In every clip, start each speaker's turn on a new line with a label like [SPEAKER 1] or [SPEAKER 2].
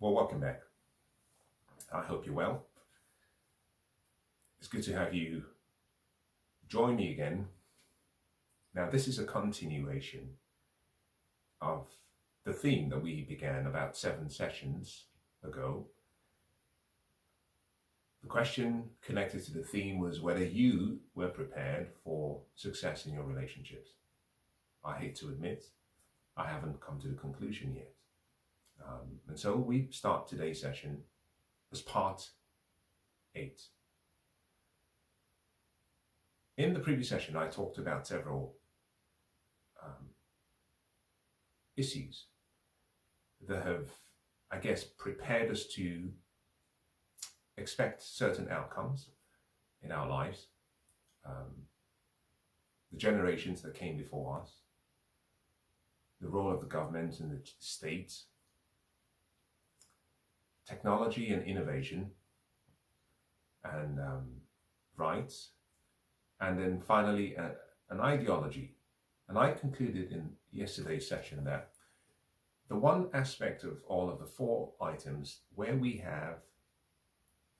[SPEAKER 1] Well, welcome back. I hope you're well. It's good to have you join me again. Now, this is a continuation of the theme that we began about 7 sessions ago. The question connected to the theme was whether you were prepared for success in your relationships. I hate to admit, I haven't come to the conclusion yet. And so we start today's session as part 8. In the previous session, I talked about several issues that have, I guess, prepared us to expect certain outcomes in our lives. The generations that came before us, the role of the government and the states, technology and innovation, and rights, and then finally an ideology. And I concluded in yesterday's session that the one aspect of all of the 4 items where we have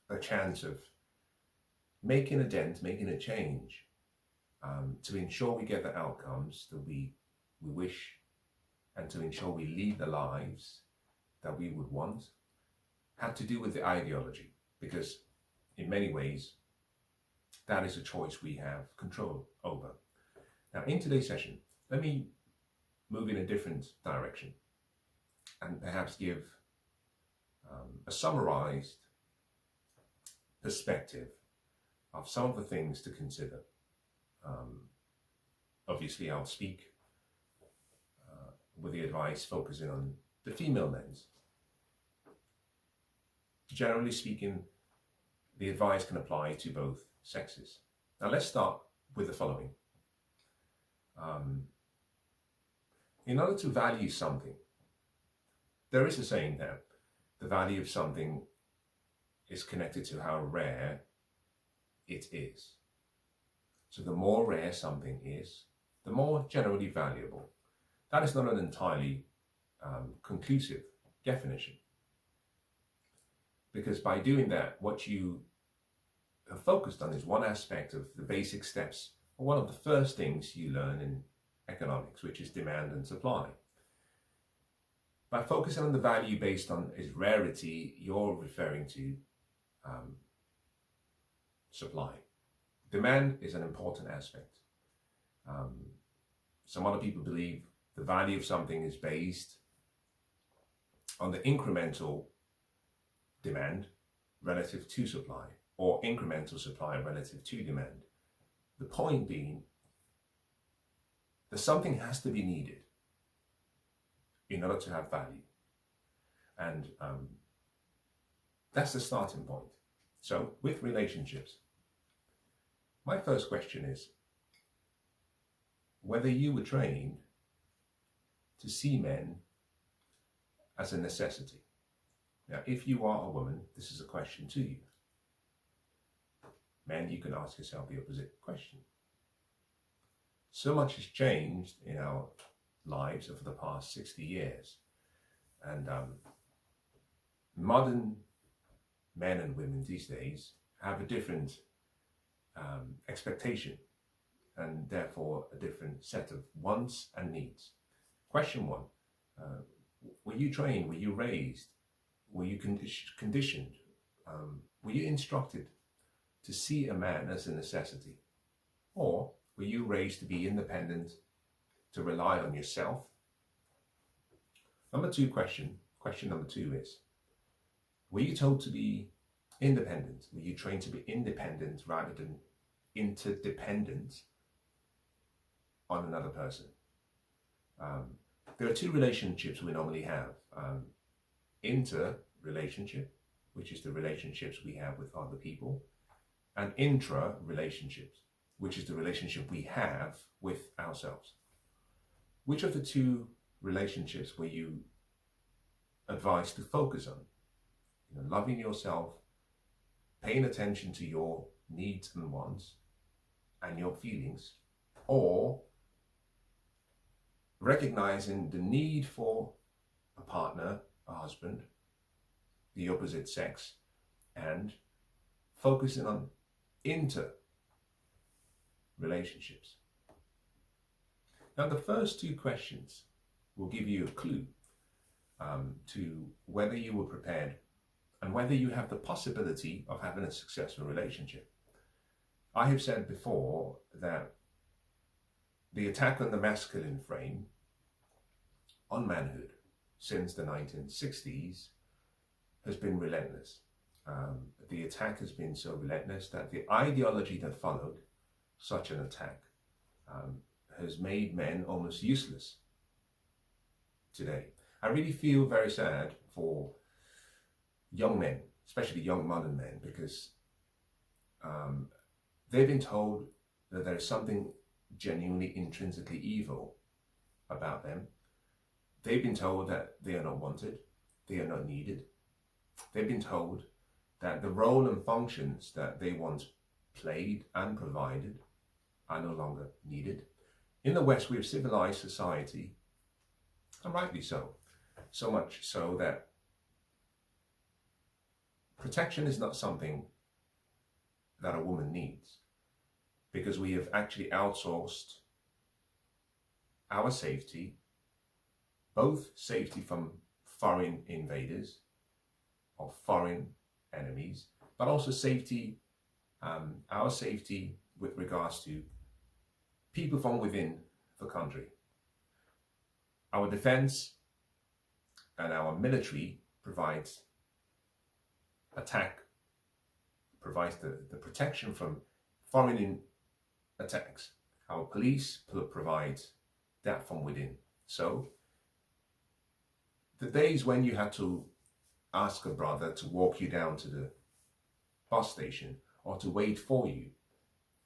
[SPEAKER 1] a chance of making a dent, making a change, to ensure we get the outcomes that we wish, and to ensure we lead the lives that we would want, had to do with the ideology, because in many ways that is a choice we have control over. Now, in today's session, let me move in a different direction and perhaps give a summarized perspective of some of the things to consider. Obviously, I'll speak with the advice focusing on the female lens. Generally speaking, the advice can apply to both sexes. Now, let's start with the following. In order to value something, there is a saying that the value of something is connected to how rare it is. So the more rare something is, the more generally valuable. That is not an entirely conclusive definition, because by doing that, what you have focused on is one aspect of the basic steps, or one of the first things you learn in economics, which is demand and supply. By focusing on the value based on its rarity, you're referring to supply. Demand is an important aspect. Some other people believe the value of something is based on the incremental demand relative to supply, or incremental supply relative to demand. The point being that something has to be needed in order to have value. And that's the starting point. So with relationships, my first question is whether you were trained to see men as a necessity. Now, if you are a woman, this is a question to you. Men, you can ask yourself the opposite question. So much has changed in our lives over the past 60 years. And modern men and women these days have a different expectation, and therefore a different set of wants and needs. Question 1, were you trained, were you raised, were you conditioned, were you instructed to see a man as a necessity? Or were you raised to be independent, to rely on yourself? Question number 2 is, were you told to be independent? Were you trained to be independent rather than interdependent on another person? There are 2 relationships we normally have. Inter-relationship, which is the relationships we have with other people, and intra-relationships, which is the relationship we have with ourselves. Which of the 2 relationships were you advised to focus on? Loving yourself, paying attention to your needs and wants and your feelings, or recognizing the need for a partner, a husband, the opposite sex and focusing on inter-relationships. Now, the first two questions will give you a clue to whether you were prepared and whether you have the possibility of having a successful relationship. I have said before that the attack on the masculine frame on manhood since the 1960s has been relentless. The attack has been so relentless that the ideology that followed such an attack has made men almost useless today. I really feel very sad for young men, especially young modern men, because they've been told that there is something genuinely intrinsically evil about them. They've been told that they are not wanted, they are not needed. They've been told that the role and functions that they once played and provided are no longer needed. In the West, we have civilized society, and rightly so. So much so that protection is not something that a woman needs, because we have actually outsourced our safety, both safety from foreign invaders or foreign enemies, but also safety, our safety with regards to people from within the country. Our defense and our military provides the protection from foreign attacks. Our police provides that from within. So the days when you had to ask a brother to walk you down to the bus station or to wait for you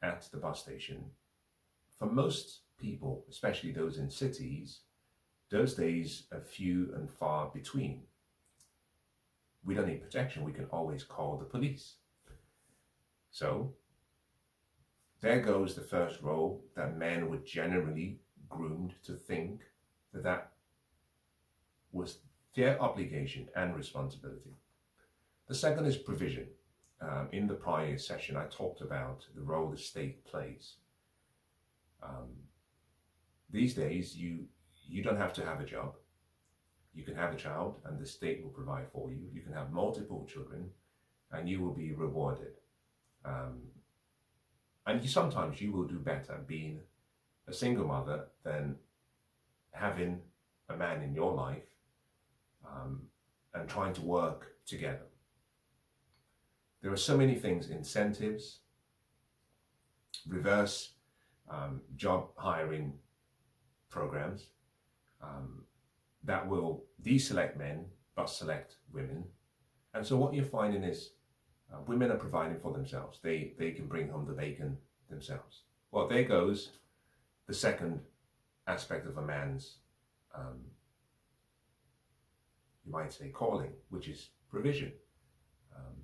[SPEAKER 1] at the bus station, for most people, especially those in cities, those days are few and far between. We don't need protection, we can always call the police. So there goes the first role that men were generally groomed to think that was their obligation and responsibility. The second is provision. In the prior session, I talked about the role the state plays. These days, you don't have to have a job. You can have a child and the state will provide for you. You can have multiple children and you will be rewarded. And sometimes you will do better being a single mother than having a man in your life and trying to work together. There are so many things, incentives, reverse job hiring programs that will deselect men but select women. And so what you're finding is women are providing for themselves. They can bring home the bacon themselves. Well, there goes the second aspect of a man's, you might say, calling, which is provision.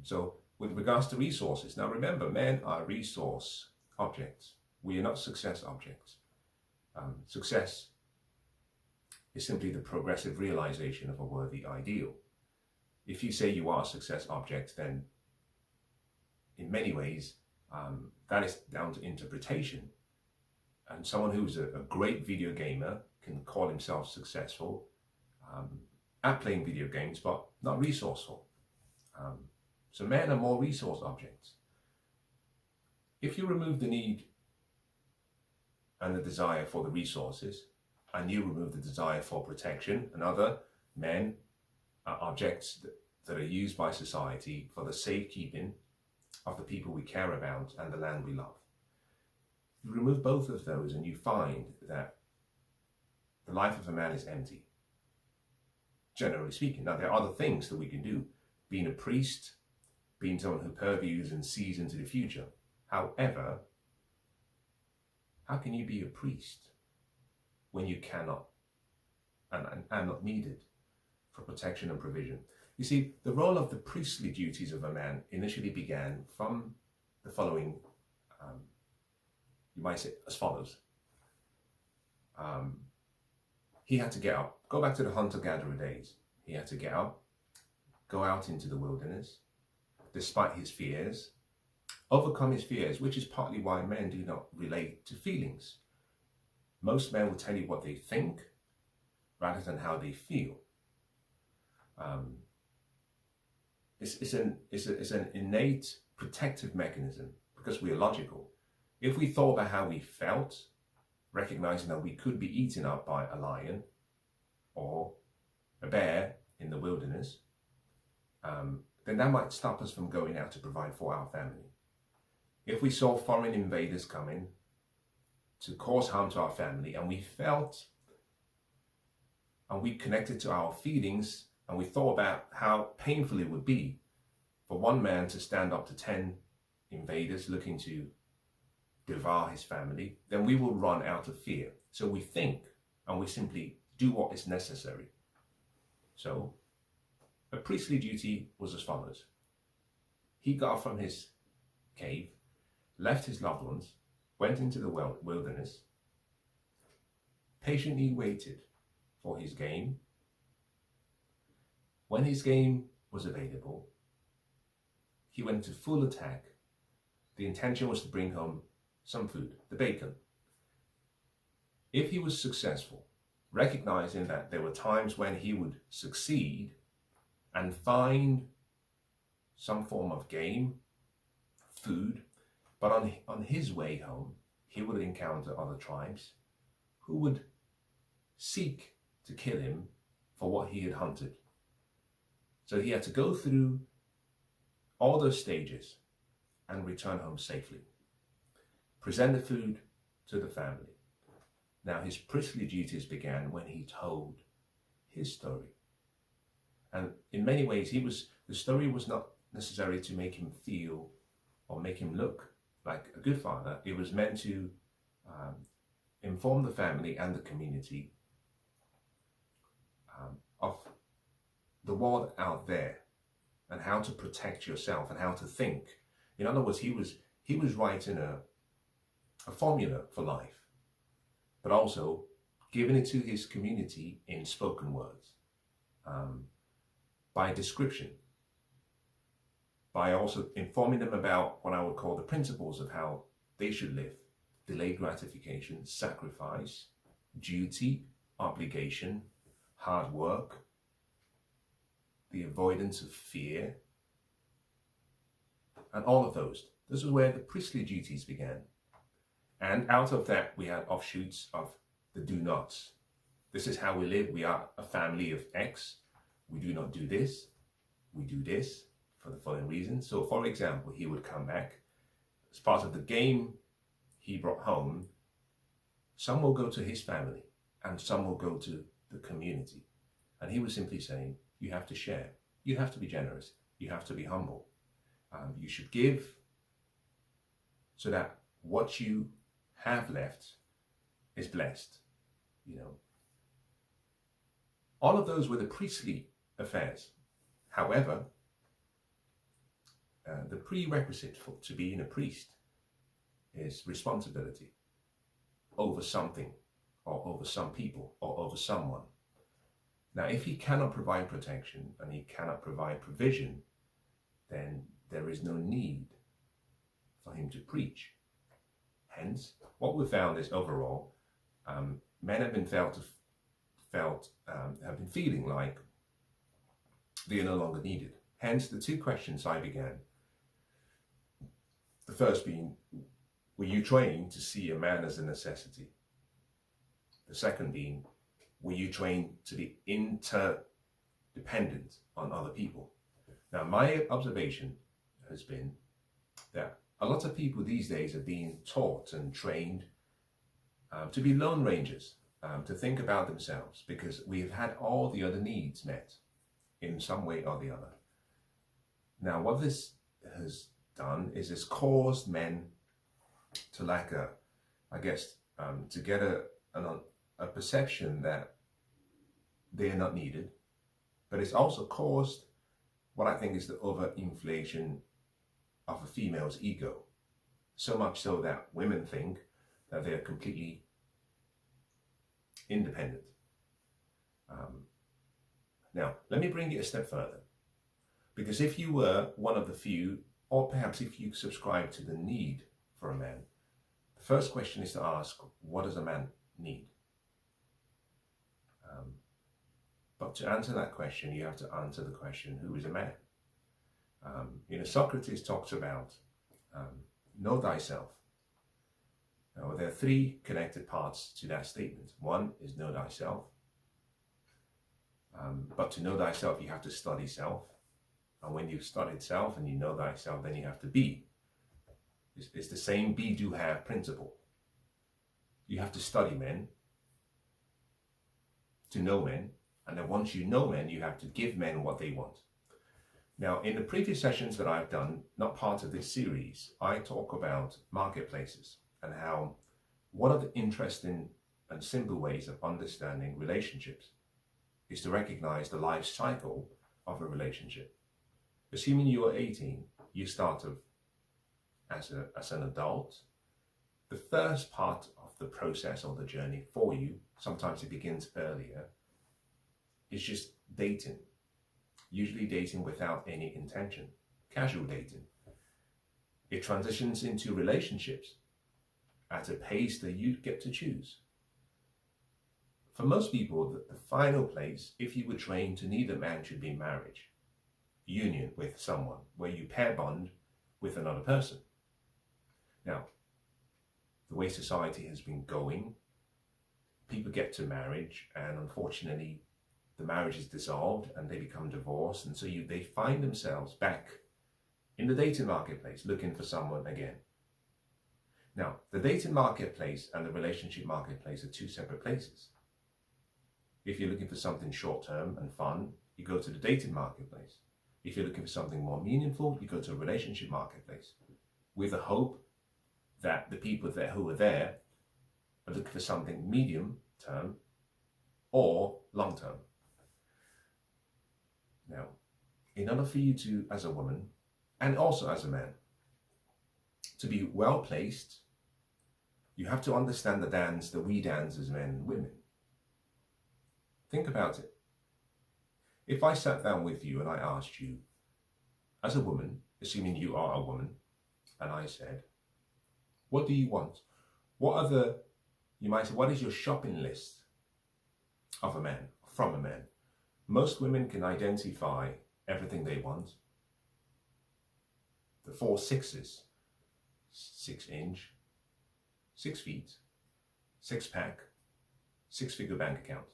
[SPEAKER 1] So with regards to resources, now remember, men are resource objects. We are not success objects. Success is simply the progressive realization of a worthy ideal. If you say you are a success object, then in many ways, that is down to interpretation. And someone who's a great video gamer can call himself successful at playing video games, but not resourceful. So men are more resource objects. If you remove the need and the desire for the resources, and you remove the desire for protection, and other men are objects that are used by society for the safekeeping of the people we care about and the land we love. You remove both of those and you find that the life of a man is empty, generally speaking. Now, there are other things that we can do. Being a priest, being someone who purviews and sees into the future. However, how can you be a priest when you cannot and not needed for protection and provision? You see, the role of the priestly duties of a man initially began from the following, you might say, as follows. He had to get up. Go back to the hunter-gatherer days. He had to get up, go out into the wilderness, despite his fears, overcome his fears, which is partly why men do not relate to feelings. Most men will tell you what they think rather than how they feel. It's an innate protective mechanism because we are logical. If we thought about how we felt, recognizing that we could be eaten up by a lion or a bear in the wilderness, then that might stop us from going out to provide for our family. If we saw foreign invaders coming to cause harm to our family and we felt and we connected to our feelings and we thought about how painful it would be for one man to stand up to 10 invaders looking to devour his family, then we will run out of fear. So we think and we simply do what is necessary. So a priestly duty was as follows. He got up from his cave, left his loved ones, went into the wilderness, patiently waited for his game. When his game was available, he went to full attack. The intention was to bring home some food, the bacon. If he was successful, recognizing that there were times when he would succeed and find some form of game, food, but on his way home, he would encounter other tribes who would seek to kill him for what he had hunted. So he had to go through all those stages and return home safely. Present the food to the family. Now his priestly duties began when he told his story. And in many ways, the story was not necessary to make him feel or make him look like a good father. It was meant to inform the family and the community of the world out there and how to protect yourself and how to think. In other words, he was writing a formula for life, but also giving it to his community in spoken words, by description, by also informing them about what I would call the principles of how they should live: delayed gratification, sacrifice, duty, obligation, hard work, the avoidance of fear, and all of those. This is where the priestly duties began. And out of that, we had offshoots of the do nots. This is how we live. We are a family of X. We do not do this. We do this for the following reasons. So, for example, he would come back. As part of the game he brought home, some will go to his family and some will go to the community. And he was simply saying, you have to share. You have to be generous. You have to be humble. You should give so that what you have left is blessed. You know, all of those were the priestly affairs. However, the prerequisite to being a priest is responsibility over something or over some people or over someone. Now, if he cannot provide protection and he cannot provide provision, then there is no need for him to preach. Hence, what we found is overall, men have been have been feeling like they are no longer needed. Hence, the two questions I began. The first being, were you trained to see a man as a necessity? The second being, were you trained to be interdependent on other people? Now, my observation has been that a lot of people these days are being taught and trained to be lone rangers, to think about themselves, because we've had all the other needs met in some way or the other. Now, what this has done is it's caused men to lack to get a perception that they are not needed, but it's also caused what I think is the overinflation of a female's ego. So much so that women think that they are completely independent. Now, let me bring it a step further. Because if you were one of the few, or perhaps if you subscribe to the need for a man, the first question is to ask, what does a man need? But to answer that question, you have to answer the question, who is a man? Socrates talks about know thyself. Now, there are three connected parts to that statement. One is know thyself. But to know thyself, you have to study self. And when you've studied self and you know thyself, then you have to be. It's the same be, do, have principle. You have to study men to know men. And then once you know men, you have to give men what they want. Now, in the previous sessions that I've done, not part of this series, I talk about marketplaces and how one of the interesting and simple ways of understanding relationships is to recognize the life cycle of a relationship. Assuming you are 18, you start as an adult. The first part of the process or the journey for you, sometimes it begins earlier, is just dating. Usually dating without any intention, casual dating. It transitions into relationships at a pace that you get to choose. For most people, the final place, if you were trained to need a man, should be marriage, union with someone, where you pair bond with another person. Now, the way society has been going, people get to marriage and unfortunately the marriage is dissolved and they become divorced, and so they find themselves back in the dating marketplace looking for someone again. Now, the dating marketplace and the relationship marketplace are two separate places. If you're looking for something short-term and fun, you go to the dating marketplace. If you're looking for something more meaningful, you go to a relationship marketplace with the hope that the people who are there are looking for something medium-term or long-term. Now, in order for you to, as a woman, and also as a man, to be well placed, you have to understand the dance that we dance as men and women. Think about it. If I sat down with you and I asked you, as a woman, assuming you are a woman, and I said, what do you want? You might say, what is your shopping list of a man, from a man? Most women can identify everything they want. The 4 6s, 6 inch, 6 feet, 6 pack, 6-figure bank account.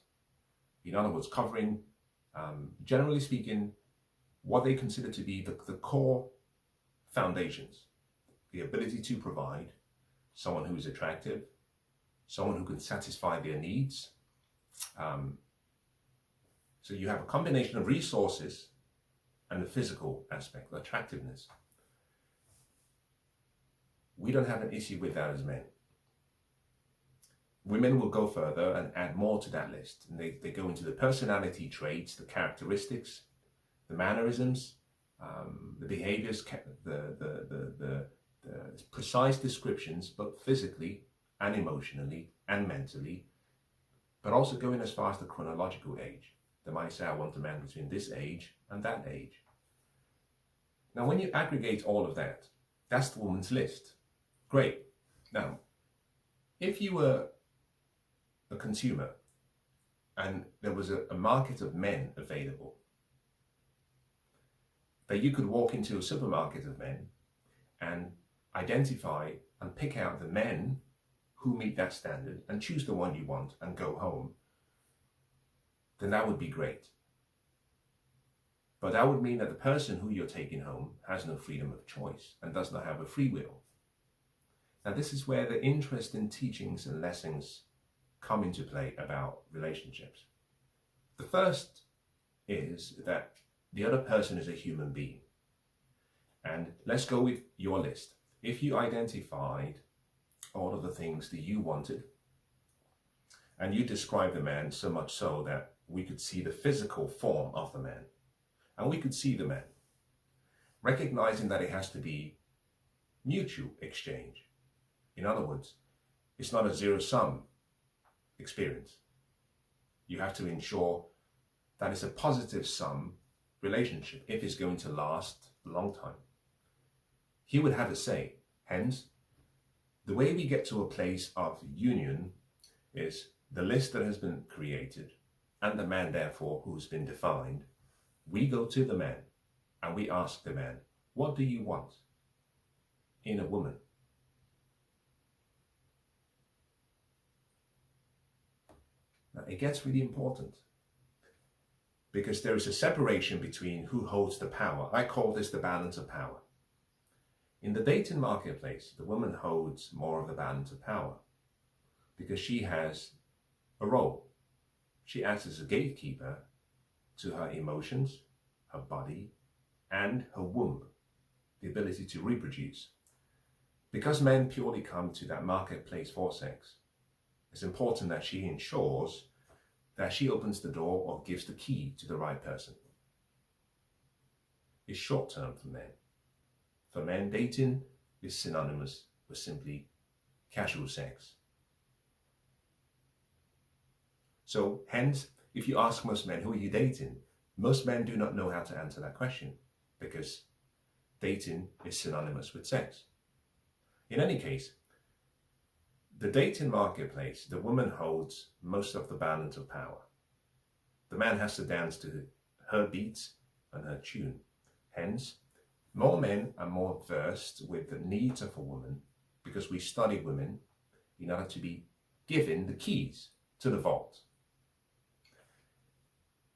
[SPEAKER 1] In other words, covering, generally speaking, what they consider to be the core foundations. The ability to provide, someone who is attractive, someone who can satisfy their needs. So you have a combination of resources and the physical aspect, the attractiveness. We don't have an issue with that as men. Women will go further and add more to that list. And they go into the personality traits, the characteristics, the mannerisms, the behaviors, the precise descriptions, both physically and emotionally and mentally, but also going as far as the chronological age. They might say, I want a man between this age and that age. Now, when you aggregate all of that, that's the woman's list. Great. Now, if you were a consumer and there was a market of men available, that you could walk into a supermarket of men and identify and pick out the men who meet that standard and choose the one you want and go home, then that would be great. But that would mean that the person who you're taking home has no freedom of choice and does not have a free will. Now, this is where the interesting teachings and lessons come into play about relationships. The first is that the other person is a human being. And let's go with your list. If you identified all of the things that you wanted, and you described the man so much so that we could see the physical form of the man, and we could see the man, recognizing that it has to be mutual exchange. In other words, it's not a zero-sum experience. You have to ensure that it's a positive sum relationship if it's going to last a long time. He would have a say. Hence, the way we get to a place of union is the list that has been created and the man, therefore, who's been defined. We go to the man and we ask the man, what do you want in a woman? Now, it gets really important because there is a separation between who holds the power. I call this the balance of power. In the dating marketplace, the woman holds more of the balance of power because she has a role. She acts as a gatekeeper to her emotions, her body, and her womb, the ability to reproduce. Because men purely come to that marketplace for sex, it's important that she ensures that she opens the door or gives the key to the right person. It's short term for men. For men, dating is synonymous with simply casual sex. So hence, if you ask most men, who are you dating? Most men do not know how to answer that question because dating is synonymous with sex. In any case, the dating marketplace, the woman holds most of the balance of power. The man has to dance to her beats and her tune. Hence, more men are more versed with the needs of a woman because we study women in order to be given the keys to the vault.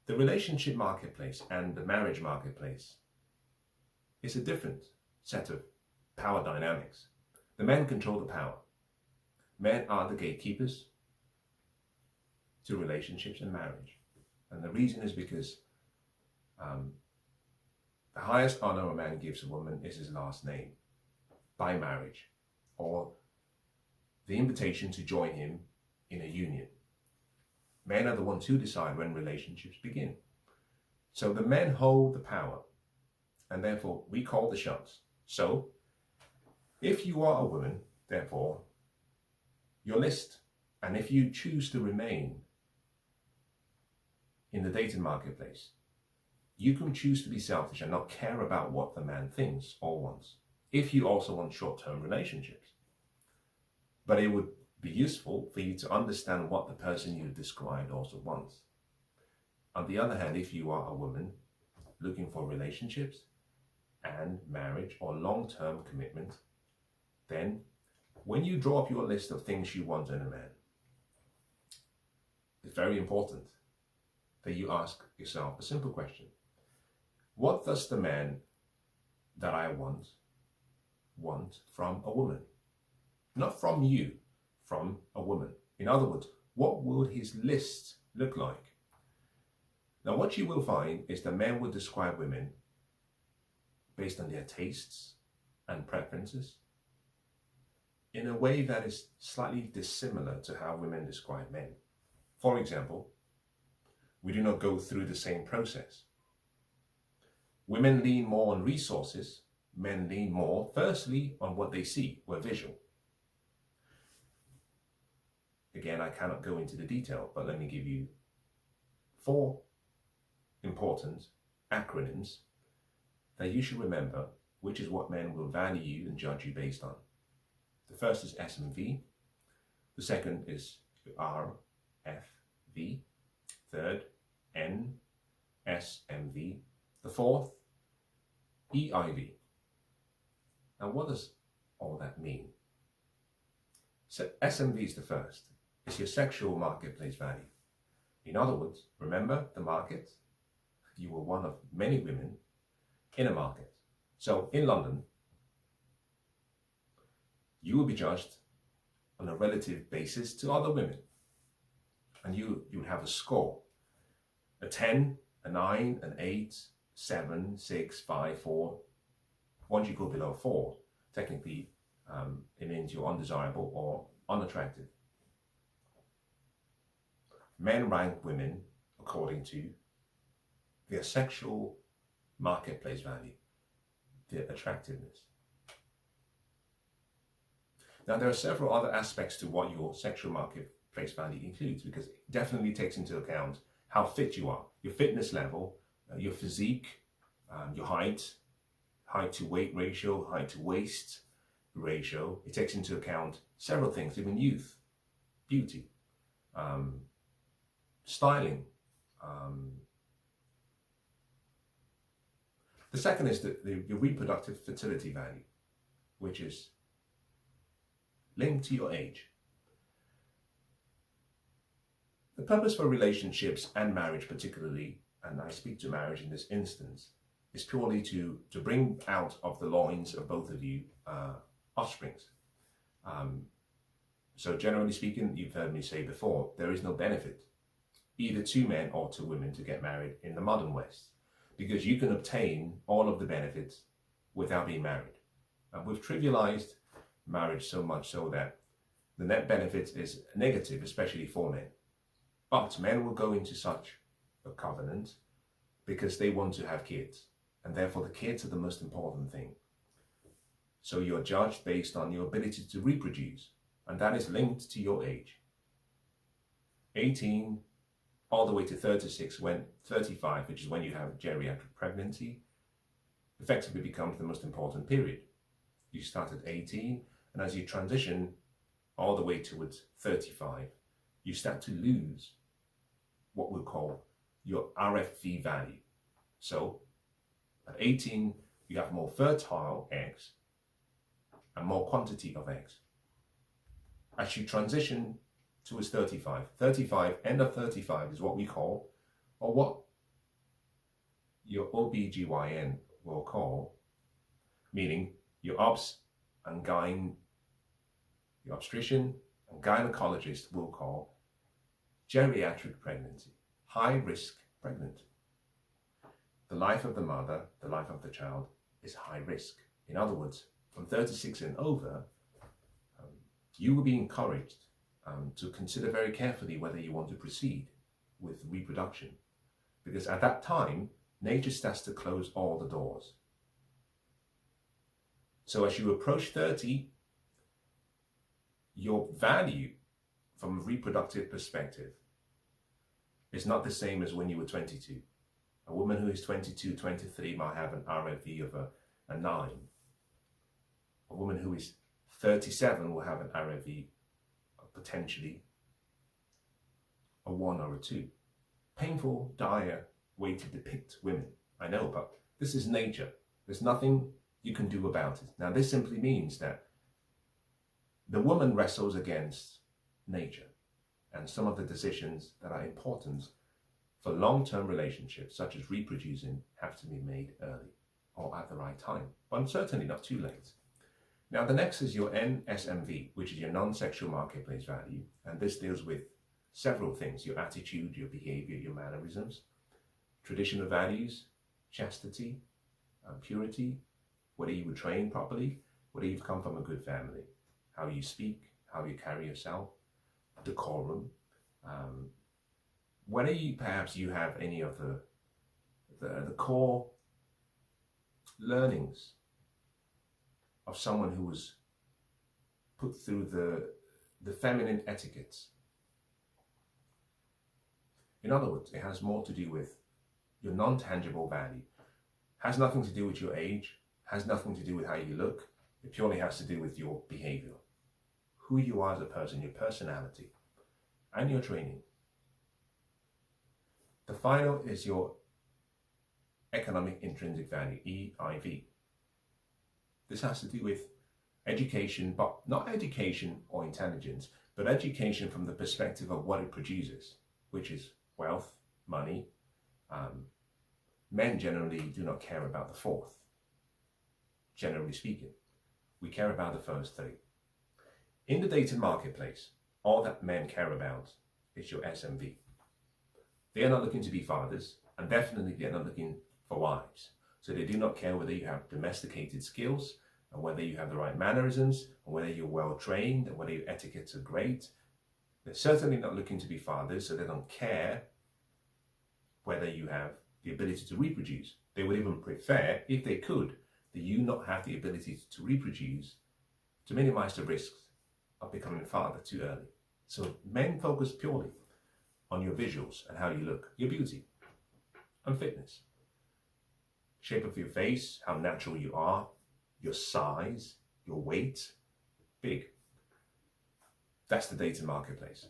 [SPEAKER 1] The relationship marketplace and the marriage marketplace is a different set of power dynamics. The men control the power. Men are the gatekeepers to relationships and marriage. And the reason is because the highest honor a man gives a woman is his last name by marriage or the invitation to join him in a union. Men are the ones who decide when relationships begin. So the men hold the power and therefore we call the shots. So if you are a woman, therefore, your list, and if you choose to remain in the dating marketplace, you can choose to be selfish and not care about what the man thinks or wants, if you also want short-term relationships. But it would be useful for you to understand what the person you described also wants. On the other hand, if you are a woman looking for relationships and marriage or long-term commitment, then when you draw up your list of things you want in a man, it's very important that you ask yourself a simple question. What does the man that I want from a woman? Not from you, from a woman. In other words, what would his list look like? Now, what you will find is that men will describe women based on their tastes and preferences in a way that is slightly dissimilar to how women describe men. For example, we do not go through the same process. Women lean more on resources, men lean more, firstly, on what they see, we're visual. Again, I cannot go into the detail, but let me give you 4 important acronyms that you should remember, which is what men will value you and judge you based on. The first is SMV, the second is RFV, third NSMV, the fourth EIV. Now what does all that mean? So SMV is the first. It's your sexual marketplace value. In other words, remember the market? You were one of many women in a market. So in London, you will be judged on a relative basis to other women. And you would have a score. A 10, a 9, an 8, 7, 6, 5, 4. Once you go below 4, technically it means you're undesirable or unattractive. Men rank women according to their sexual marketplace value, their attractiveness. Now, there are several other aspects to what your sexual marketplace value includes, because it definitely takes into account how fit you are, your fitness level, your physique, your height to weight ratio, height to waist ratio. It takes into account several things, even youth, beauty, styling. The second is your reproductive fertility value, which is linked to your age. The purpose for relationships and marriage particularly, and I speak to marriage in this instance, is purely to bring out of the loins of both of you offsprings. So generally speaking, you've heard me say before, there is no benefit either to men or to women to get married in the modern West, because you can obtain all of the benefits without being married. And we've trivialized marriage so much so that the net benefit is negative, especially for men. But men will go into such a covenant because they want to have kids, and therefore the kids are the most important thing. So you're judged based on your ability to reproduce, and that is linked to your age. 18 all the way to 36, when 35, which is when you have geriatric pregnancy, effectively becomes the most important period. You start at 18, and as you transition all the way towards 35, you start to lose what we'll call your RFV value. So at 18, you have more fertile eggs and more quantity of eggs. As you transition towards 35, end of 35 is what we call, or what your OBGYN will call, meaning your obs and your obstetrician and gynecologist will call geriatric pregnancy, high risk pregnancy. The life of the mother, the life of the child is high risk. In other words, from 36 and over, you will be encouraged to consider very carefully whether you want to proceed with reproduction, because at that time, nature starts to close all the doors. So as you approach 30, your value from a reproductive perspective is not the same as when you were 22. A woman who is 22, 23 might have an RFV of a 9. A woman who is 37 will have an RFV of potentially a 1 or a 2. Painful, dire way to depict women, I know, but this is nature. There's nothing you can do about it. Now, this simply means that the woman wrestles against nature, and some of the decisions that are important for long-term relationships, such as reproducing, have to be made early or at the right time, but certainly not too late. Now, the next is your NSMV, which is your non-sexual marketplace value, and this deals with several things: your attitude, your behavior, your mannerisms, traditional values, chastity, purity, whether you were trained properly, whether you've come from a good family, how you speak, how you carry yourself, decorum, whether perhaps you have any of the core learnings of someone who was put through the feminine etiquettes. In other words, it has more to do with your non-tangible value. Has nothing to do with your age, has nothing to do with how you look. It purely has to do with your behavior, who you are as a person, your personality, and your training. The final is your economic intrinsic value, EIV. This has to do with education, but not education or intelligence, but education from the perspective of what it produces, which is wealth, money. Men generally do not care about the fourth, generally speaking. We care about the first three. In the dating marketplace, all that men care about is your SMV. They are not looking to be fathers, and definitely they are not looking for wives. So they do not care whether you have domesticated skills, and whether you have the right mannerisms, and whether you're well trained, and whether your etiquettes are great. They're certainly not looking to be fathers, so they don't care whether you have the ability to reproduce. They would even prefer, if they could, that you not have the ability to reproduce to minimize the risks of becoming a father too early. So men focus purely on your visuals and how you look, your beauty and fitness. shape of your face, how natural you are, your size, your weight, big. That's the dating marketplace.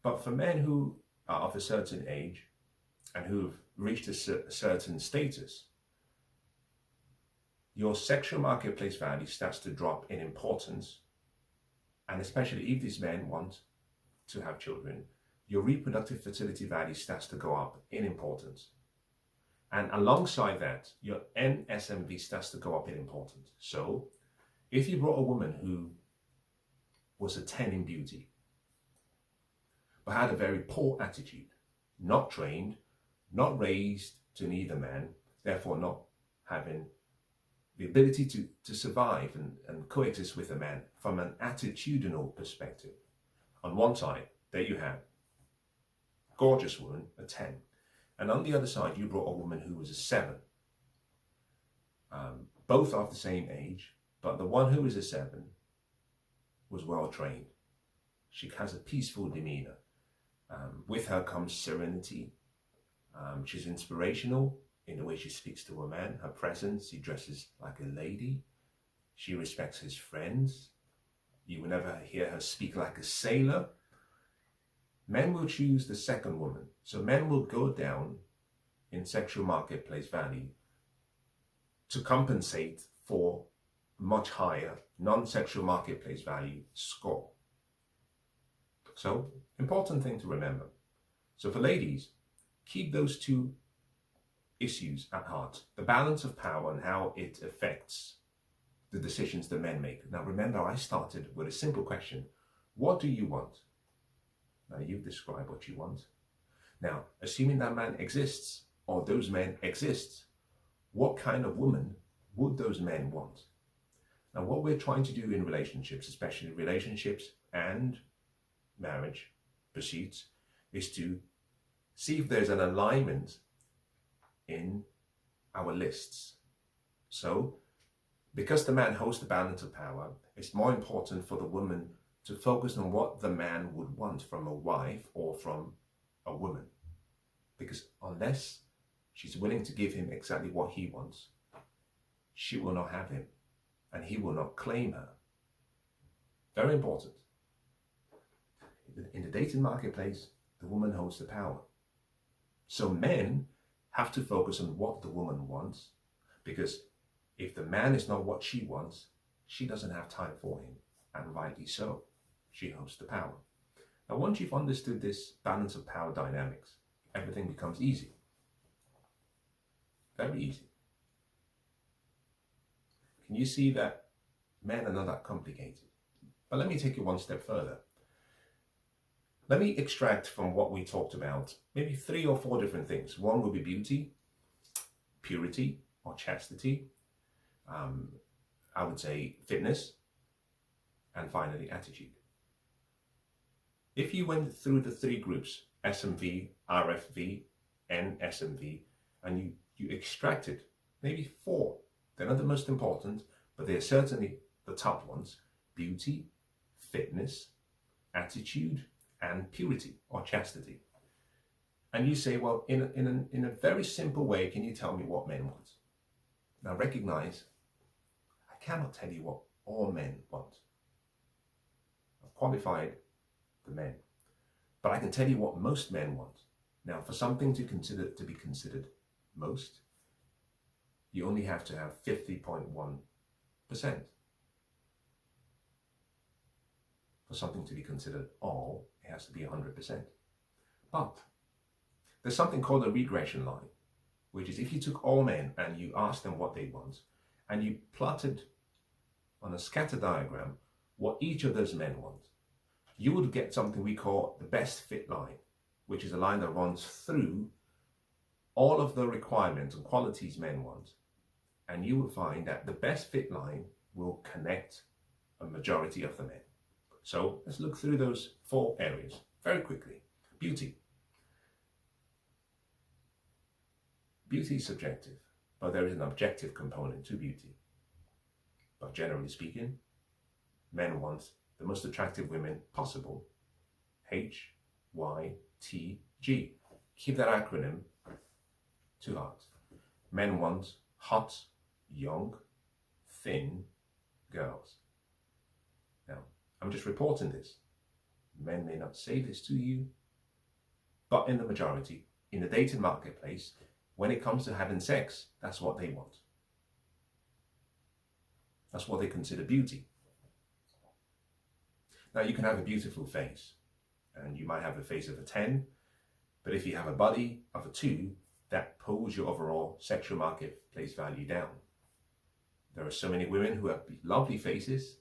[SPEAKER 1] But for men who are of a certain age and who've reached a certain status, your sexual marketplace value starts to drop in importance. And especially if these men want to have children, your reproductive fertility value starts to go up in importance. And alongside that, your NSMV starts to go up in importance. So if you brought a woman who was a 10 in beauty, but had a very poor attitude, not trained, not raised to need a man, therefore not having the ability to survive and coexist with a man from an attitudinal perspective. On one side, there you have gorgeous woman, a 10. And on the other side, you brought a woman who was a 7. Both of the same age, but the one who was a 7 was well trained. She has a peaceful demeanor. With her comes serenity. She's inspirational in the way she speaks to a man, her presence. She dresses like a lady. She respects his friends. You will never hear her speak like a sailor. Men will choose the second woman. So men will go down in sexual marketplace value to compensate for much higher non-sexual marketplace value score. So, important thing to remember. So for ladies, keep those two issues at heart. The balance of power and how it affects the decisions that men make. Now remember, I started with a simple question. What do you want? Now you've described what you want. Now, assuming that man exists, or those men exist, what kind of woman would those men want? Now what we're trying to do in relationships, especially relationships and marriage pursuits, is to see if there's an alignment in our lists. So, because the man holds the balance of power, it's more important for the woman to focus on what the man would want from a wife or from a woman. Because unless she's willing to give him exactly what he wants, she will not have him and he will not claim her. Very important. In the dating marketplace, the woman holds the power. So men have to focus on what the woman wants, because if the man is not what she wants, she doesn't have time for him, and rightly so. She holds the power. Now once you've understood this balance of power dynamics, everything becomes easy. Very easy. Can you see that men are not that complicated? But let me take it one step further. Let me extract from what we talked about maybe 3 or 4 different things. One will be beauty, purity or chastity, I would say fitness, and finally attitude. If you went through the 3 groups, SMV, RFV, and SMV, and you extracted maybe 4, they're not the most important, but they're certainly the top ones: beauty, fitness, attitude, and purity or chastity. And you say, well, in a very simple way, can you tell me what men want? Now recognize, I cannot tell you what all men want. I've qualified the men, but I can tell you what most men want. Now, for something to be considered most, you only have to have 50.1%. For something to be considered all, it has to be 100%. But there's something called a regression line, which is if you took all men and you asked them what they want, and you plotted on a scatter diagram what each of those men want, you would get something we call the best fit line, which is a line that runs through all of the requirements and qualities men want. And you will find that the best fit line will connect a majority of the men. So let's look through those 4 areas very quickly. Beauty. Beauty is subjective, but there is an objective component to beauty. But generally speaking, men want the most attractive women possible. HYTG. Keep that acronym to heart. Men want hot, young, thin girls. Now, I'm just reporting this. Men may not say this to you, but in the majority, in the dating marketplace, when it comes to having sex, that's what they want. That's what they consider beauty. Now, you can have a beautiful face, and you might have the face of a 10, but if you have a body of a 2, that pulls your overall sexual marketplace value down. There are so many women who have lovely faces,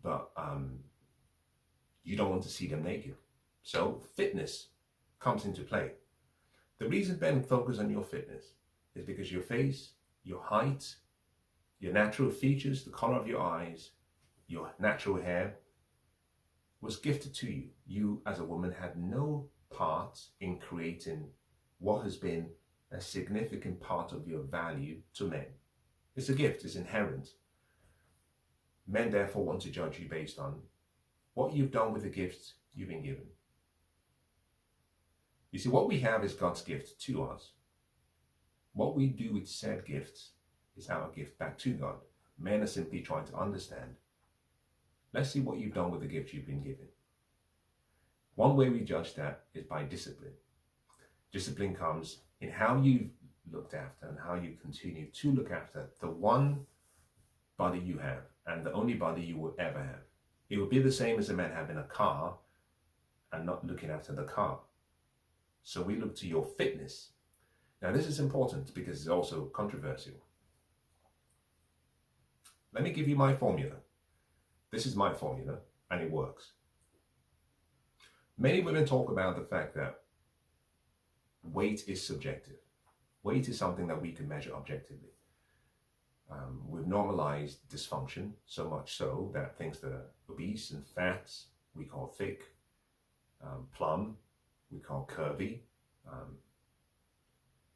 [SPEAKER 1] but you don't want to see them naked. So fitness comes into play. The reason men focus on your fitness is because your face, your height, your natural features, the color of your eyes, your natural hair was gifted to you. You as a woman had no part in creating what has been a significant part of your value to men. It's a gift, it's inherent. Men therefore want to judge you based on what you've done with the gifts you've been given. You see, what we have is God's gift to us. What we do with said gifts is our gift back to God. Men are simply trying to understand. Let's see what you've done with the gift you've been given. One way we judge that is by discipline. Discipline comes in how you've looked after and how you continue to look after the one body you have and the only body you will ever have. It would be the same as a man having a car and not looking after the car. So we look to your fitness. Now this is important because it's also controversial. Let me give you my formula. This is my formula and it works. Many women talk about the fact that weight is subjective. Weight is something that we can measure objectively. We've normalized dysfunction so much so that things that are obese and fat we call thick, plump we call curvy.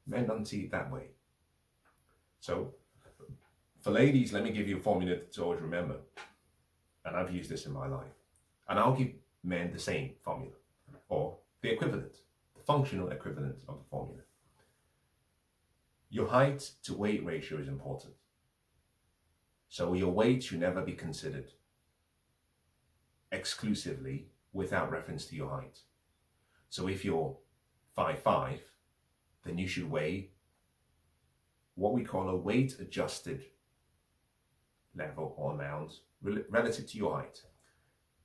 [SPEAKER 1] Men don't see it that way. So for ladies, let me give you a formula to always remember. And I've used this in my life. And I'll give men the same formula or the equivalent, the functional equivalent of the formula. Your height to weight ratio is important. So your weight should never be considered exclusively without reference to your height. So if you're 5'5", then you should weigh what we call a weight adjusted level or amount relative to your height.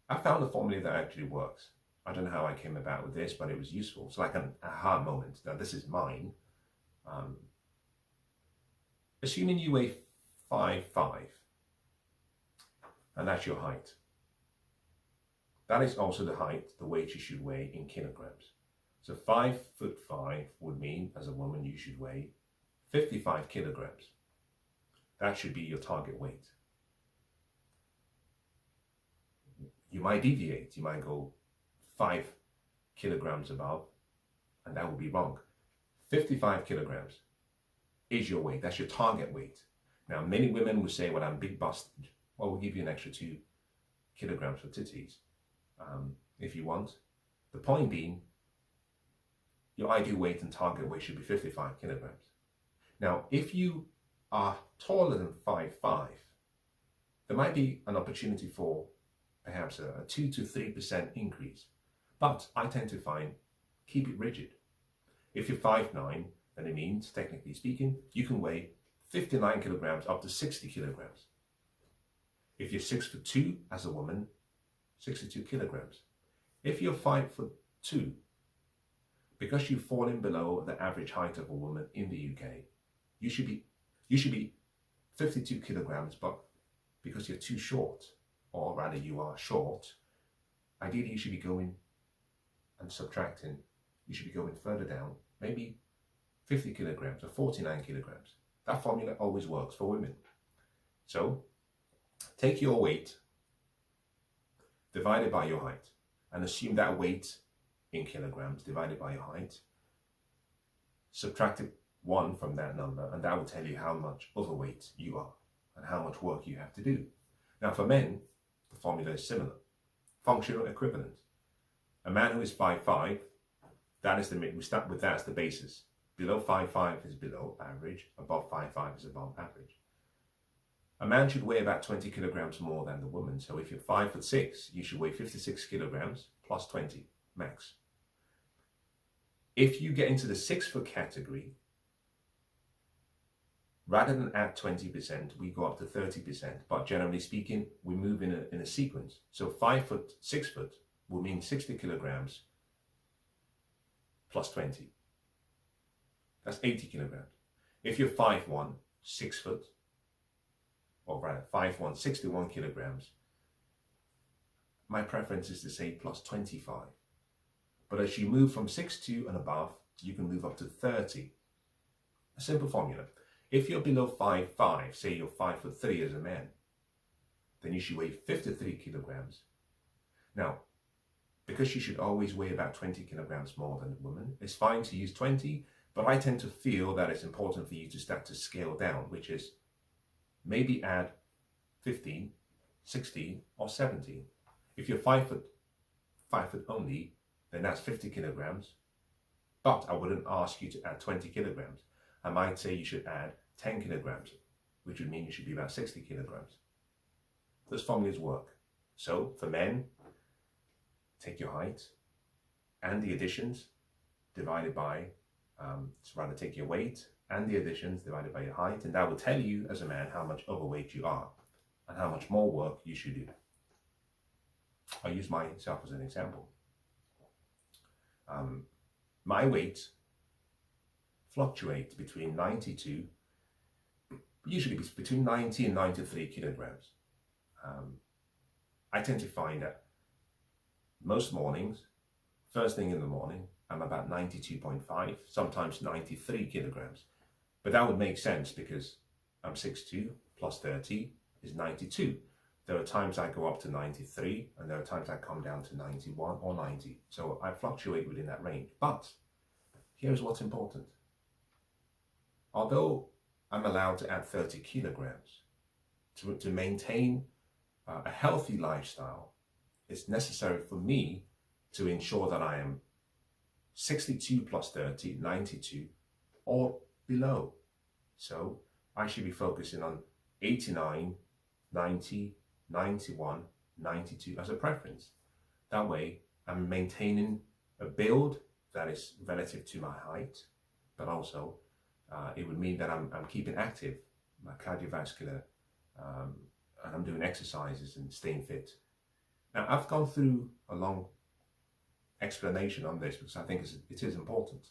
[SPEAKER 1] I found a formula that actually works. I don't know how I came about with this, but it was useful. It's like an aha moment. Now this is mine. Assuming you weigh 5'5", and that's your height. That is also the height, the weight you should weigh in kilograms. So 5'5" would mean, as a woman, you should weigh 55 kilograms. That should be your target weight. You might deviate. You might go 5 kilograms above, and that would be wrong. 55 kilograms is your weight. That's your target weight. Now, many women will say, well, I'm big busted. Well, we'll give you an extra 2 kilograms for titties if you want. The point being, your ideal weight and target weight should be 55 kilograms. Now, if you are taller than 5'5", there might be an opportunity for perhaps a 2 to 3% increase. But I tend to find, keep it rigid. If you're 5'9", then it means, technically speaking, you can weigh 59 kilograms up to 60 kilograms. If you're 6'2" as a woman, 62 kilograms. If you're 5'2", because you've fallen below the average height of a woman in the UK, you should be 52 kilograms, but because you're too short, or rather you are short, ideally you should be going and subtracting. You should be going further down, maybe 50 kilograms or 49 kilograms. That formula always works for women. So take your weight divided by your height and assume that weight in kilograms divided by your height. Subtract 1 from that number, and that will tell you how much overweight you are and how much work you have to do. Now for men, the formula is similar. Functional equivalent. A man who is 5'5", that is we start with that as the basis. Below 5'5" is below average, above 5'5" is above average. A man should weigh about 20 kilograms more than the woman. So if you're 5'6", you should weigh 56 kilograms plus 20 max. If you get into the 6 foot category, rather than add 20%, we go up to 30%. But generally speaking, we move in a sequence. So 5 foot, 6 foot will mean 60 kilograms plus 20. That's 80 kilograms. If you're 5'1", 6 foot, or rather 5'1", 61 kilograms, my preference is to say plus 25. But as you move from 6'2" and above, you can move up to 30. A simple formula. If you're below 5'5", say you're 5'3" as a man, then you should weigh 53 kilograms. Now, because you should always weigh about 20 kilograms more than a woman, it's fine to use 20, but I tend to feel that it's important for you to start to scale down, which is maybe add 15, 16, or 17. If you're 5 foot only, then that's 50 kilograms. But I wouldn't ask you to add 20 kilograms. I might say you should add 10 kilograms, which would mean you should be about 60 kilograms. Those formulas work. So for men, take your height and the additions divided by, take your weight and the additions divided by your height, and that will tell you as a man how much overweight you are and how much more work you should do. I'll use myself as an example. My weight fluctuates between 92, usually between 90 and 93 kilograms. I tend to find that most mornings, first thing in the morning, I'm about 92.5, sometimes 93 kilograms. But that would make sense because I'm 6'2", plus 30 is 92. There are times I go up to 93, and there are times I come down to 91 or 90. So I fluctuate within that range. But here's what's important. Although I'm allowed to add 30 kilograms, to maintain a healthy lifestyle, it's necessary for me to ensure that I am 62 plus 30, 92, or below. So I should be focusing on 89, 90, 91, 92 as a preference. That way I'm maintaining a build that is relative to my height, but also it would mean that I'm keeping active, my cardiovascular, and I'm doing exercises and staying fit. Now I've gone through a long explanation on this because I think it is important.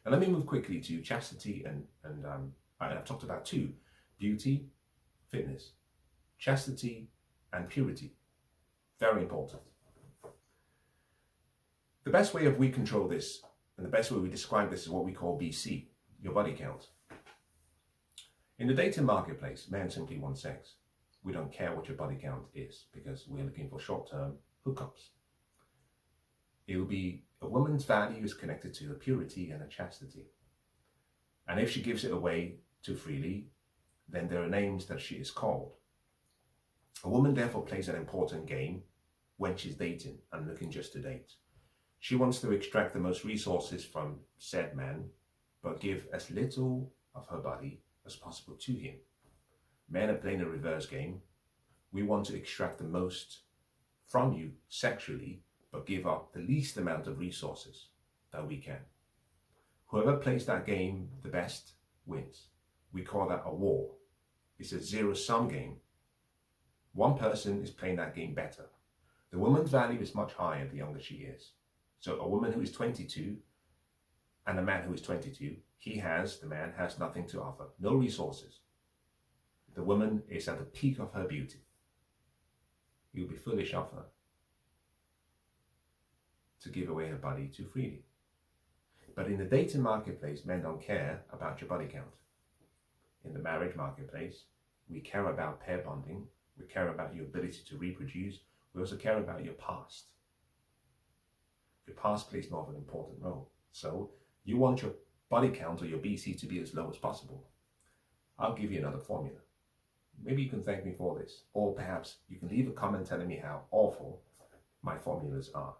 [SPEAKER 1] Now let me move quickly to chastity and I've talked about two: beauty, fitness, chastity and purity. Very important. The best way we control this and the best way we describe this is what we call BC, your body count. In the dating marketplace, men simply want sex. We don't care what your body count is because we're looking for short-term hookups. It will be a woman's value is connected to her purity and her chastity. And if she gives it away too freely, then there are names that she is called. A woman therefore plays an important game when she's dating and looking just to date. She wants to extract the most resources from said man, but give as little of her body as possible to him. Men are playing a reverse game. We want to extract the most from you sexually, but give up the least amount of resources that we can. Whoever plays that game the best wins. We call that a war. It's a zero-sum game. One person is playing that game better. The woman's value is much higher the younger she is. So a woman who is 22 and a man who is 22, the man has nothing to offer, no resources. The woman is at the peak of her beauty. It would be foolish of her to give away her body too freely. But in the dating marketplace, men don't care about your body count. In the marriage marketplace, we care about pair bonding, we care about your ability to reproduce, we also care about your past. Your past plays more of an important role. So you want your body count or your BC to be as low as possible. I'll give you another formula. Maybe you can thank me for this, or perhaps you can leave a comment telling me how awful my formulas are.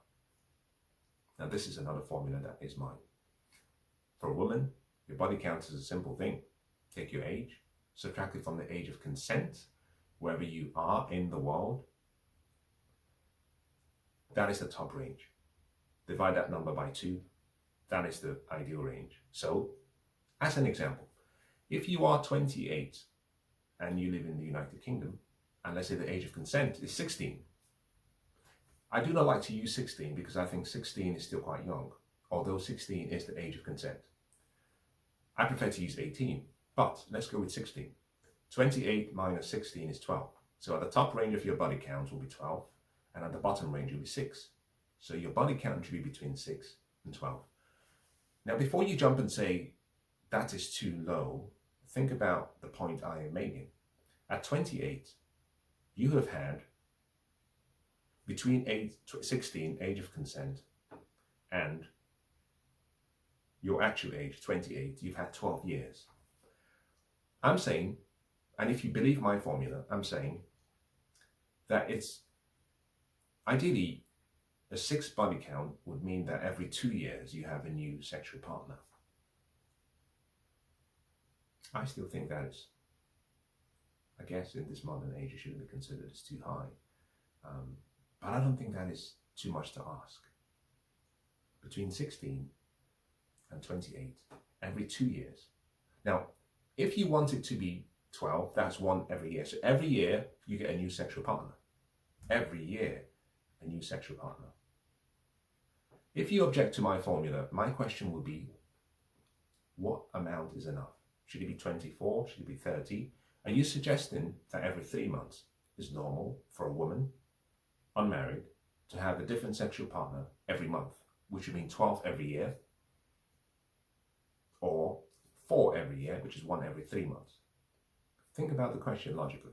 [SPEAKER 1] Now this is another formula that is mine. For a woman, Your body count is a simple thing. Take your age, subtract it from the age of consent, wherever you are in the world. That is the top range. Divide that number by 2. That is the ideal range. So, as an example, if you are 28 and you live in the United Kingdom, and let's say the age of consent is 16. I do not like to use 16 because I think 16 is still quite young, although 16 is the age of consent. I prefer to use 18, but let's go with 16. 28 minus 16 is 12. So at the top range of your body count will be 12, and at the bottom range will be 6. So your body count should be between 6 and 12. Now, before you jump and say, that is too low, think about the point I am making. At 28, you have had between 16, age of consent, and your actual age, 28, you've had 12 years. I'm saying, and if you believe my formula, I'm saying that it's ideally a 6 body count would mean that every 2 years you have a new sexual partner. I still think that is, I guess in this modern age, it shouldn't be considered as too high. But I don't think that is too much to ask. Between 16 and 28, every 2 years. Now, if you want it to be 12, that's 1 every year. So every year you get a new sexual partner. Every year, a new sexual partner. If you object to my formula, my question would be, what amount is enough? Should it be 24? Should it be 30? Are you suggesting that every 3 months is normal for a woman, unmarried, to have a different sexual partner every month, which would mean 12 every year, or 4 every year, which is 1 every 3 months? Think about the question logically.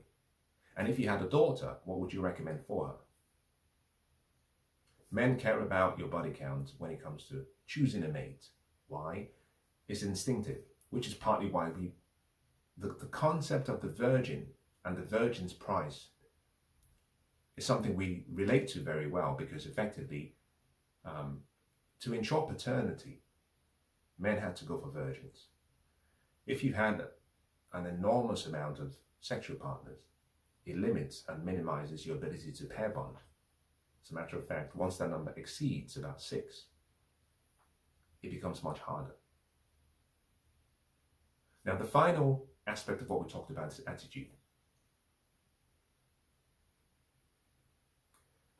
[SPEAKER 1] And if you had a daughter, what would you recommend for her? Men care about your body count when it comes to choosing a mate. Why? It's instinctive, which is partly why the concept of the virgin and the virgin's price is something we relate to very well, because effectively, to ensure paternity, men had to go for virgins. If you had an enormous amount of sexual partners, it limits and minimizes your ability to pair bond. As a matter of fact, once that number exceeds about 6, it becomes much harder. Now, the final aspect of what we talked about is attitude.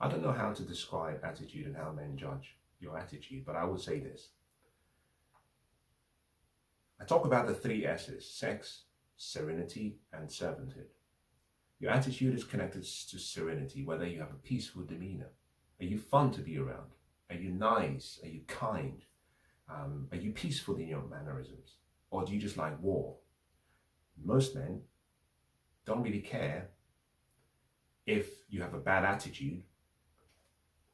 [SPEAKER 1] I don't know how to describe attitude and how men judge your attitude, but I will say this. I talk about the 3 S's: sex, serenity, and servanthood. Your attitude is connected to serenity, whether you have a peaceful demeanor. Are you fun to be around? Are you nice? Are you kind? Are you peaceful in your mannerisms? Or do you just like war? Most men don't really care if you have a bad attitude,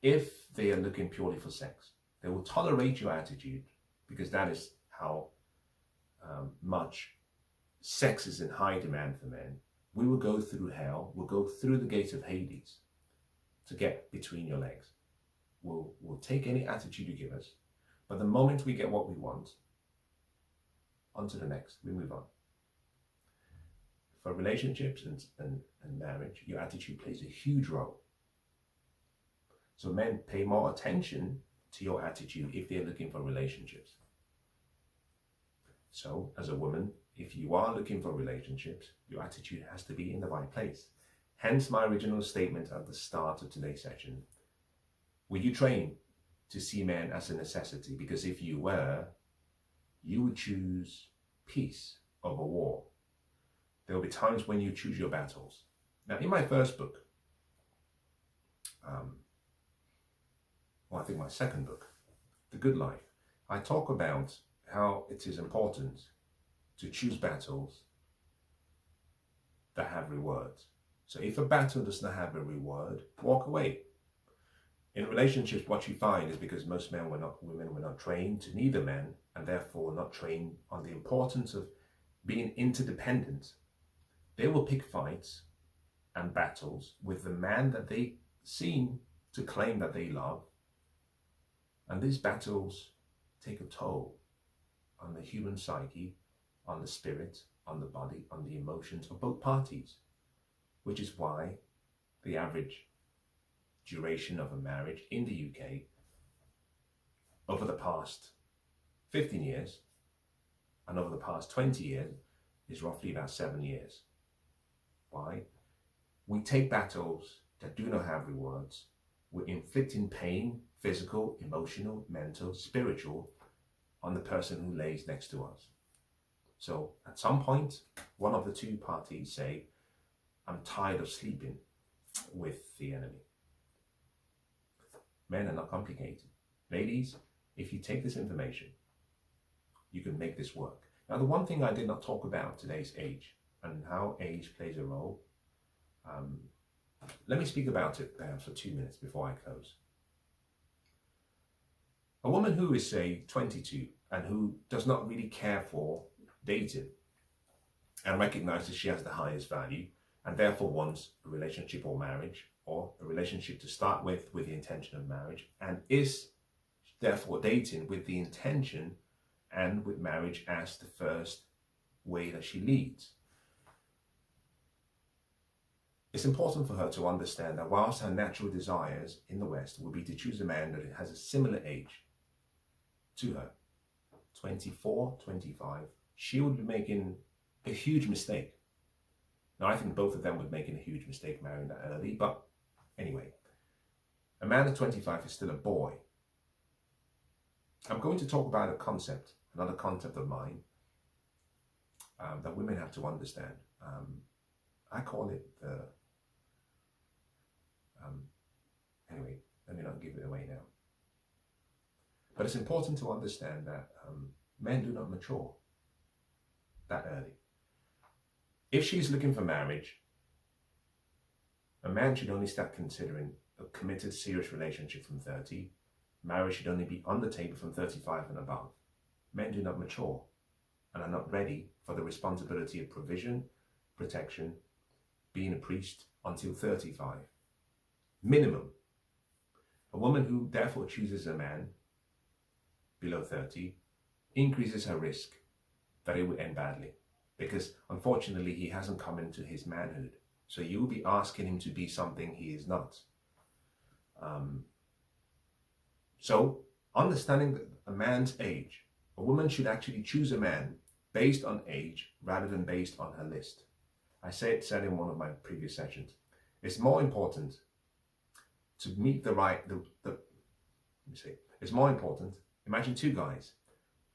[SPEAKER 1] if they are looking purely for sex. They will tolerate your attitude because that is how much sex is in high demand for men. We will go through hell, we'll go through the gates of Hades to get between your legs. We'll take any attitude you give us, but the moment we get what we want, on to the next, we move on. For relationships and marriage, your attitude plays a huge role. So men pay more attention to your attitude if they're looking for relationships. So as a woman, if you are looking for relationships, your attitude has to be in the right place. Hence my original statement at the start of today's session. Were you trained to see men as a necessity? Because if you were, you would choose peace over war. There will be times when you choose your battles. Now, in my first book, I think my second book, The Good Life, I talk about how it is important to choose battles that have rewards. So if a battle does not have a reward, walk away. In relationships, what you find is because most women were not trained to neither men, and therefore not trained on the importance of being interdependent, they will pick fights and battles with the man that they seem to claim that they love. And these battles take a toll on the human psyche, on the spirit, on the body, on the emotions of both parties, which is why the average duration of a marriage in the UK over the past 15 years and over the past 20 years is roughly about 7 years. Why? We take battles that do not have rewards. We're inflicting pain, physical, emotional, mental, spiritual, on the person who lays next to us. So at some point, one of the two parties say, I'm tired of sleeping with the enemy. Men are not complicated. Ladies, if you take this information, you can make this work. Now, the one thing I did not talk about today is age and how age plays a role. Let me speak about it perhaps for 2 minutes before I close. A woman who is, say, 22 and who does not really care for dating and recognizes she has the highest value and therefore wants a relationship or marriage, or a relationship to start with the intention of marriage, and is therefore dating with the intention and with marriage as the first way that she leads. It's important for her to understand that whilst her natural desires in the West would be to choose a man that has a similar age to her, 24, 25, she would be making a huge mistake. Now, I think both of them would be making a huge mistake marrying that early, but anyway, a man at 25 is still a boy. I'm going to talk about a concept, another concept of mine, that women have to understand. I call it the... anyway, let me not give it away now. But it's important to understand that men do not mature that early. If she's looking for marriage, a man should only start considering a committed, serious relationship from 30. Marriage should only be on the table from 35 and above. Men do not mature and are not ready for the responsibility of provision, protection, being a priest until 35. Minimum. A woman who therefore chooses a man below 30 increases her risk that it will end badly, because unfortunately he hasn't come into his manhood. So you will be asking him to be something he is not. So understanding a man's age, a woman should actually choose a man based on age rather than based on her list. I said in one of my previous sessions, it's more important to meet the right, it's more important. Imagine two guys.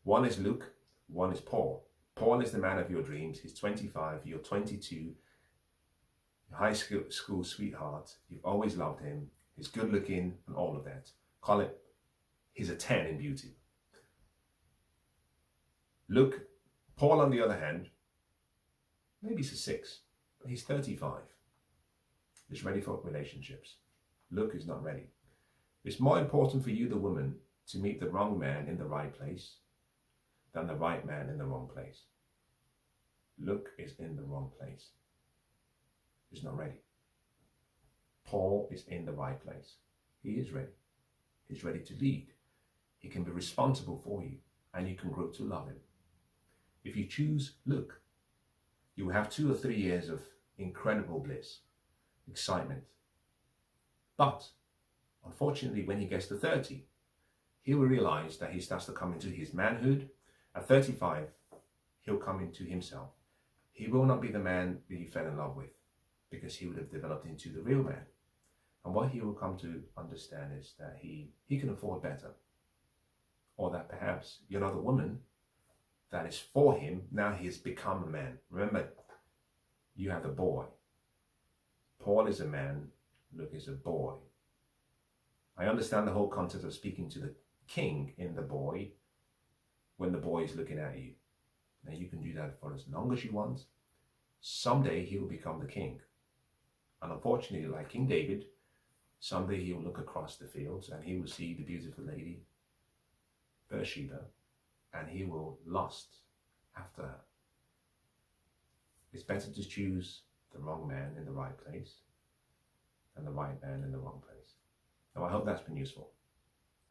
[SPEAKER 1] One is Luke, one is Paul. Paul is the man of your dreams. He's 25, you're 22, high school sweetheart. You've always loved him. He's good looking and all of that. Call it, he's a 10 in beauty. Luke, Paul on the other hand, maybe he's a 6, but he's 35. He's ready for relationships. Luke is not ready. It's more important for you, the woman, to meet the wrong man in the right place than the right man in the wrong place. Luke is in the wrong place. He's not ready. Paul is in the right place. He is ready. He's ready to lead. He can be responsible for you, and you can grow to love him. If you choose Luke, you will have 2 or 3 years of incredible bliss, excitement. But unfortunately, when he gets to 30, he will realize that he starts to come into his manhood. At 35, he'll come into himself. He will not be the man that he fell in love with, because he would have developed into the real man. And what he will come to understand is that he can afford better. Or that perhaps you're not the woman that is for him. Now he has become a man. Remember, you have the boy. Paul is a man, Luke is a boy. I understand the whole concept of speaking to the king in the boy when the boy is looking at you. Now you can do that for as long as you want. Someday he will become the king. And unfortunately, like King David, someday he will look across the fields and he will see the beautiful lady, Bathsheba, and he will lust after her. It's better to choose the wrong man in the right place than the right man in the wrong place. Now I hope that's been useful.